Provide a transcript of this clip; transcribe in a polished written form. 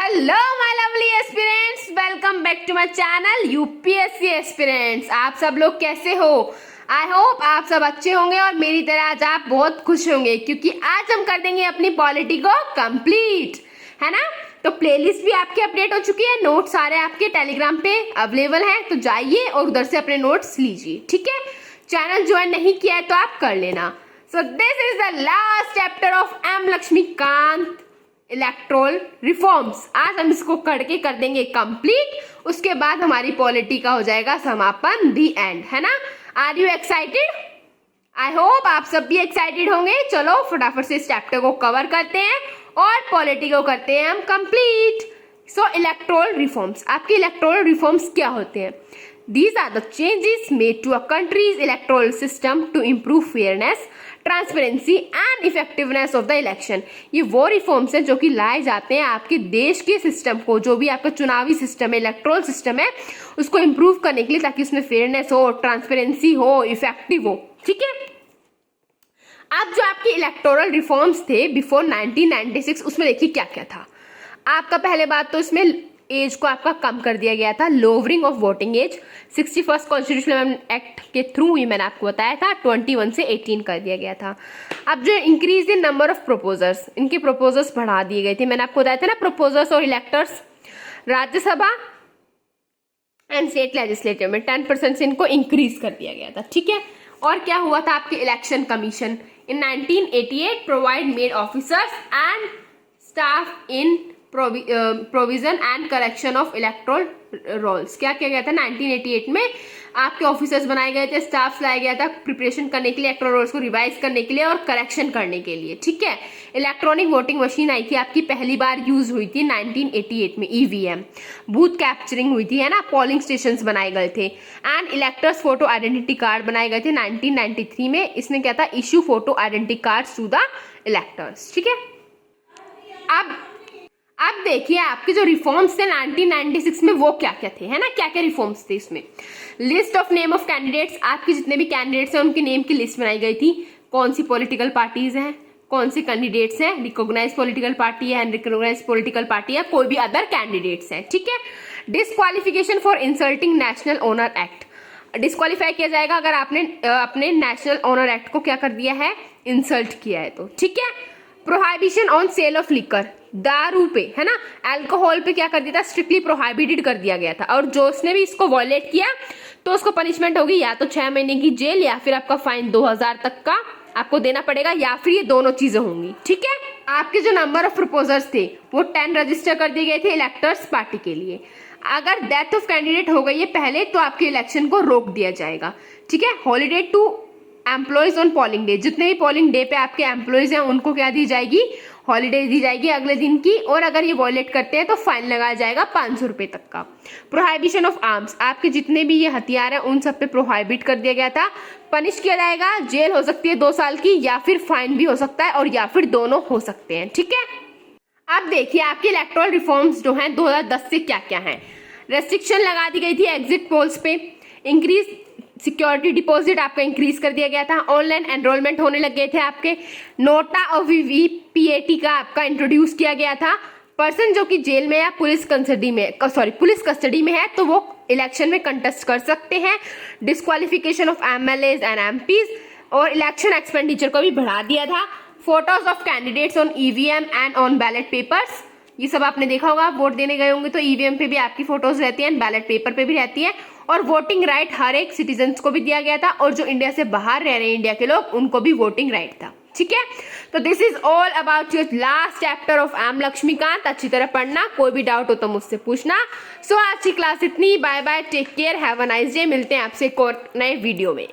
Hello my lovely aspirants, welcome back to my channel UPSC aspirants. आप सब लोग कैसे हो? आई होप आप सब अच्छे होंगे और मेरी तरह आज आप बहुत खुश होंगे क्योंकि आज हम कर देंगे अपनी पॉलिटी को कंप्लीट, है ना। तो प्लेलिस्ट भी आपकी अपडेट हो चुकी है, नोट्स सारे आपके टेलीग्राम पे अवेलेबल हैं, तो जाइए और उधर से अपने नोट्स लीजिए, ठीक है। चैनल ज्वाइन नहीं किया है तो आप कर लेना। So this is the last chapter of M Laxmikanth electoral reforms. आज हम इसको करके कर देंगे कंप्लीट, उसके बाद हमारी पॉलिटी का हो जाएगा समापन, दी एंड, है ना। Are you excited? I hope आप सब भी एक्साइटेड होंगे। चलो फटाफट से इस चैप्टर को कवर करते हैं और पॉलिटी को करते हैं हम कंप्लीट। सो इलेक्टोरल रिफॉर्म्स, आपके इलेक्टोरल रिफॉर्म्स क्या होते हैं? These are the changes made to a country's electoral system to improve fairness, transparency and effectiveness of the election. ये वो रिफॉर्म्स हैं जो कि लाए जाते हैं आपके देश के सिस्टम को, जो भी आपका चुनावी सिस्टम है, इलेक्टोरल सिस्टम है, उसको इम्प्रूव करने के लिए, ताकि उसमें फेयरनेस हो, ट्रांसपेरेंसी हो, इफेक्टिव हो, ठीक है। अब जो आपके इलेक्टोरल रिफॉर्म्स थे बिफोर 1996, उसमें देखिए क्या क्या था। आपका पहले बात तो इसमें एज को आपका कम कर दिया गया था, lowering of voting age 61st constitutional act के थ्रू ही मैंने आपको बताया था 21 से 18 कर दिया गया था। अब जो increase in number of proposers, इनके प्रपोजर्स बढ़ा दिए गए थे। मैंने आपको बताया था ना, प्रपोजर्स और electors Rajya Sabha and state legislative में 10% से इनको इंक्रीज कर दिया गया था, ठीक है। और क्या हुआ था, आपके election commission in 1988 provide made officers and staff in provision and correction of electoral rolls. क्या किया गया था 1988 में? आपके ऑफिसर्स बनाए गए थे, स्टाफ लाया गया था प्रिपरेशन करने के लिए, इलेक्टोरल रोल्स को रिवाइज करने के लिए और करेक्शन करने के लिए, ठीक है। इलेक्ट्रॉनिक वोटिंग मशीन आई थी आपकी, पहली बार यूज हुई थी 1988 में, ईवीएम। बूथ कैप्चरिंग हुई थी, है ना, पोलिंग स्टेशंस बनाए गए थे and electors photo identity card बनाए गए थे 1993 में। इसमें क्या था, issue photo identity card to the electors, ठीक है। अब देखिए आपके जो रिफॉर्म्स थे 1996 में वो क्या क्या थे, है ना, क्या क्या रिफॉर्म्स थे इसमें। List of name of candidates, आपके जितने भी कैंडिडेट्स हैं उनके नेम की लिस्ट बनाई गई थी। कौन सी पॉलिटिकल पार्टीज हैं, कौन से कैंडिडेट्स हैं, रिकॉग्नाइज पॉलिटिकल पार्टी है, अनरिकॉग्नाइज पॉलिटिकल पार्टी है, कोई भी अदर कैंडिडेट्स हैं, ठीक है। Disqualification for insulting national owner act, disqualify किया जाएगा अगर आपने अपने नेशनल ओनर एक्ट को क्या कर दिया है, इंसल्ट किया है तो, ठीक है। प्रोहाइबिशन ऑन सेल ऑफ लिकर, दारू पे, है ना, अल्कोहल पे क्या कर दिया था, स्ट्रिक्टली प्रोहाइबिटेड कर दिया गया था। और जो उसने भी इसको वॉयलेट किया तो उसको पनिशमेंट होगी या तो 6 महीने की जेल या फिर आपका फाइन 2000 तक का आपको देना पड़ेगा, या फिर ये दोनों चीजें होंगी, ठीक है। आपके जो नंबर ऑफ प्रपोजर्स थे वो 10 रजिस्टर कर दिए गए थे इलेक्टर्स पार्टी के लिए। अगर डेथ ऑफ कैंडिडेट हो गई है पहले तो आपके इलेक्शन को रोक दिया जाएगा, ठीक है। Holiday to employees on polling day, जितने भी पोलिंग डे पे आपके एम्प्लॉयज हैं उनको क्या दी जाएगी, हॉलीडे दी जाएगी अगले दिन की, और अगर ये वॉयलेट करते हैं तो फाइन लगाया जाएगा 500 रुपए तक का। प्रोहाइबिशन ऑफ आर्म्स, आपके जितने भी ये हथियार हैं उन सब पे प्रोहाइबिट कर दिया गया था, पनिश किया जाएगा, जेल हो सकती है 2 साल की या फिर फाइन भी हो सकता है और या फिर दोनों हो सकते हैं, ठीक है। अब देखिए आपके इलेक्टोरल रिफॉर्म्स जो हैं 2010 से क्या क्या हैं। रेस्ट्रिक्शन लगा दी गई थी एग्जिट पोल्स पे, इंक्रीज सिक्योरिटी डिपॉजिट आपका इंक्रीज कर दिया गया था, ऑनलाइन एनरोलमेंट होने लग गए थे आपके, नोटा और वीवीपीएटी का आपका इंट्रोड्यूस किया गया था। पर्सन जो कि जेल में या पुलिस कस्टडी में है तो वो इलेक्शन में कंटेस्ट कर सकते हैं। Disqualification of MLAs and MPs, और इलेक्शन एक्सपेंडिचर को भी बढ़ा दिया था। Photos of candidates on EVM and on ballot papers, ये सब आपने देखा होगा, वोट देने गए होंगे तो ईवीएम पे भी आपकी फोटोज रहती हैं, बैलेट पेपर पे भी रहती है। और वोटिंग राइट हर एक सिटीजन्स को भी दिया गया था, और जो इंडिया से बाहर रह रहे हैं इंडिया के लोग उनको भी वोटिंग राइट था, ठीक है। तो this is all about your last chapter of M Laxmikanth. अच्छी तरह पढ़ना, कोई भी डाउट हो तो मुझसे पूछना। सो आज की क्लास इतनी, bye bye, take care, have a nice day. मिलते हैं आपसे एक और नए वीडियो में।